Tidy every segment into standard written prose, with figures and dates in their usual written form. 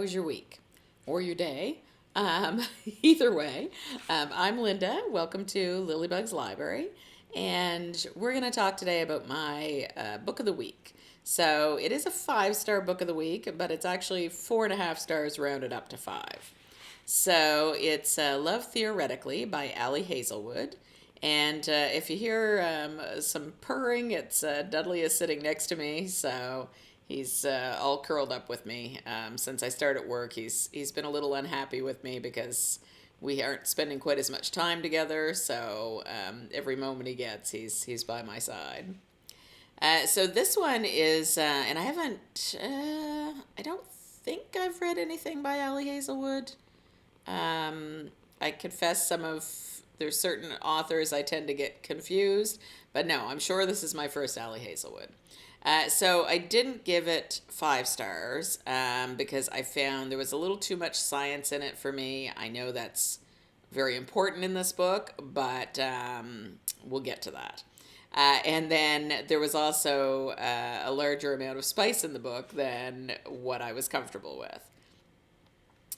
was your week or your day? Um, Either way, I'm Linda. Welcome to Lilybugs Library. And we're going to talk today about my book of the week. So it is a 5-star book of the week, but it's actually 4.5 stars rounded up to 5. So it's Love Theoretically by Hazelwood. And if you hear some purring, it's Dudley is sitting next to me, so he's all curled up with me. Since I started work, he's been a little unhappy with me because we aren't spending quite as much time together. So every moment he gets, he's by my side. So this one is, and I haven't, I don't think I've read anything by Hazelwood. I confess there's certain authors I tend to get confused, but no, I'm sure this is my first Hazelwood. So I didn't give it 5 stars because I found there was a little too much science in it for me. I know that's very important in this book, but we'll get to that. And then there was also a larger amount of spice in the book than what I was comfortable with.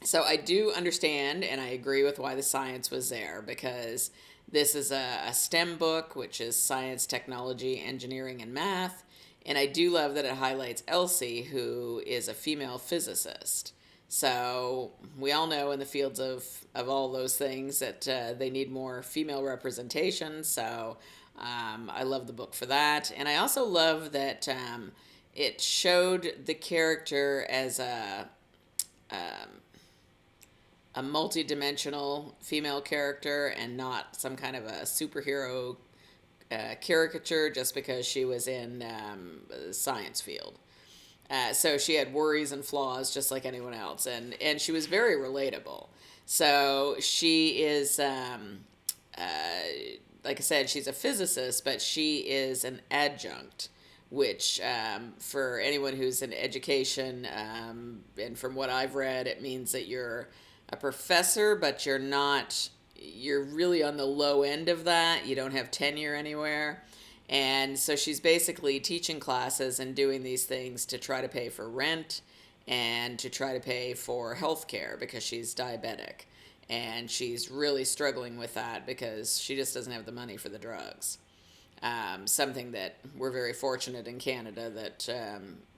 So I do understand and I agree with why the science was there because this is a STEM book, which is science, technology, engineering, and math. And I do love that it highlights Elsie, who is a female physicist. So we all know in the fields of all those things that they need more female representation. So I love the book for that. And I also love that it showed the character as a multi-dimensional female character and not some kind of a superhero caricature just because she was in the science field. So she had worries and flaws just like anyone else, and she was very relatable. So she is, like I said, she's a physicist, but she is an adjunct, which for anyone who's in education, and from what I've read, it means that you're a professor, but you're really on the low end of that. You don't have tenure anywhere. And so she's basically teaching classes and doing these things to try to pay for rent and to try to pay for health care because she's diabetic. And she's really struggling with that because she just doesn't have the money for the drugs. Something that we're very fortunate in Canada that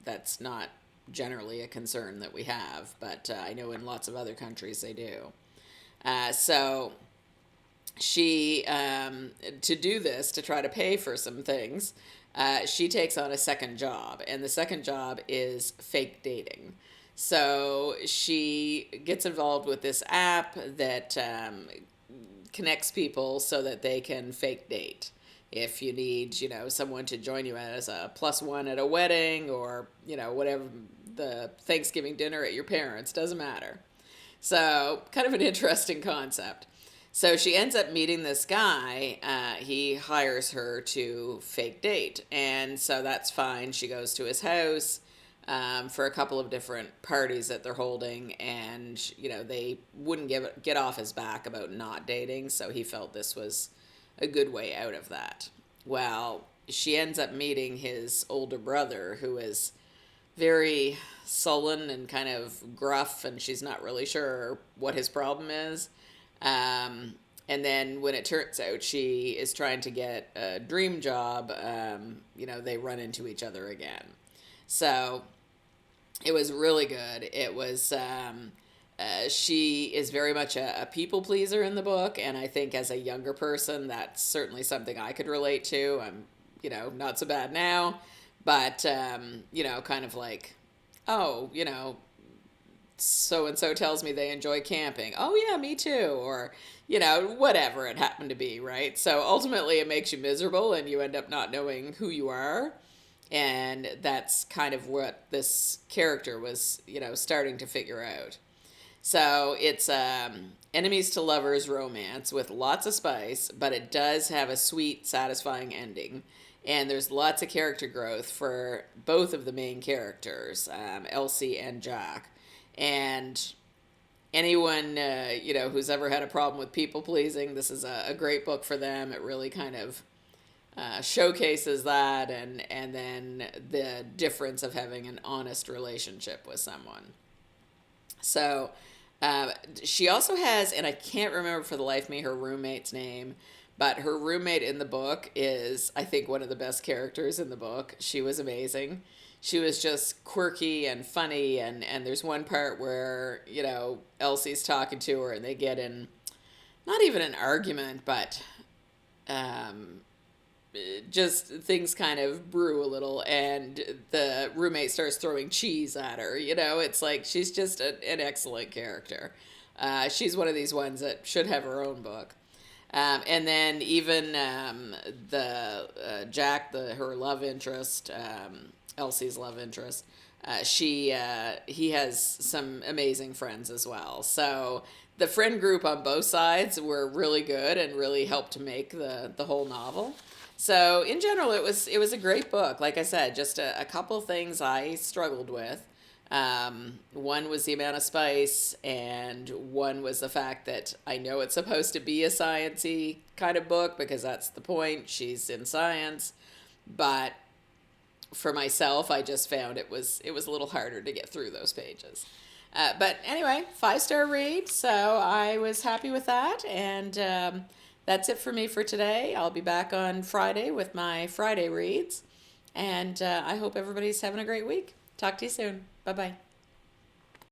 that's not generally a concern that we have, but I know in lots of other countries they do. So she, to do this, to try to pay for some things, she takes on a second job, and the second job is fake dating. So she gets involved with this app that connects people so that they can fake date. If you need, someone to join you as a +1 at a wedding or, whatever, the Thanksgiving dinner at your parents', doesn't matter. So kind of an interesting concept. So she ends up meeting this guy. He hires her to fake date. And so that's fine. She goes to his house for a couple of different parties that they're holding. And, they wouldn't get off his back about not dating. So he felt this was a good way out of that. Well, she ends up meeting his older brother, who is very sullen and kind of gruff, and she's not really sure what his problem is. And then when it turns out she is trying to get a dream job, they run into each other again. So it was really good. It was, she is very much a people pleaser in the book, and I think as a younger person, that's certainly something I could relate to. I'm, not so bad now, but, kind of like, oh, so and so tells me they enjoy camping. Oh, yeah, me too. Or, whatever it happened to be, right? So ultimately, it makes you miserable, and you end up not knowing who you are. And that's kind of what this character was, starting to figure out. So it's enemies to lovers romance with lots of spice, but it does have a sweet, satisfying ending. And there's lots of character growth for both of the main characters, Elsie and Jack. And anyone, who's ever had a problem with people pleasing, this is a great book for them. It really kind of showcases that and then the difference of having an honest relationship with someone. So she also has, and I can't remember for the life of me her roommate's name, but her roommate in the book is, I think, one of the best characters in the book. She was amazing. She was just quirky and funny, and there's one part where, Elsie's talking to her and they get in not even an argument, but um, just things kind of brew a little, and the roommate starts throwing cheese at her. It's like she's just an excellent character. She's one of these ones that should have her own book. And then even the Jack, her love interest, Elsie's love interest, he has some amazing friends as well. So the friend group on both sides were really good and really helped to make the whole novel. So in general, it was a great book. Like I said, just a couple of things I struggled with. One was the amount of spice, and one was the fact that I know it's supposed to be a sciencey kind of book because that's the point. She's in science, but for myself, I just found it was a little harder to get through those pages. But anyway, 5-star read, so I was happy with that, and that's it for me for today. I'll be back on Friday with my Friday reads, and I hope everybody's having a great week. Talk to you soon. Bye bye.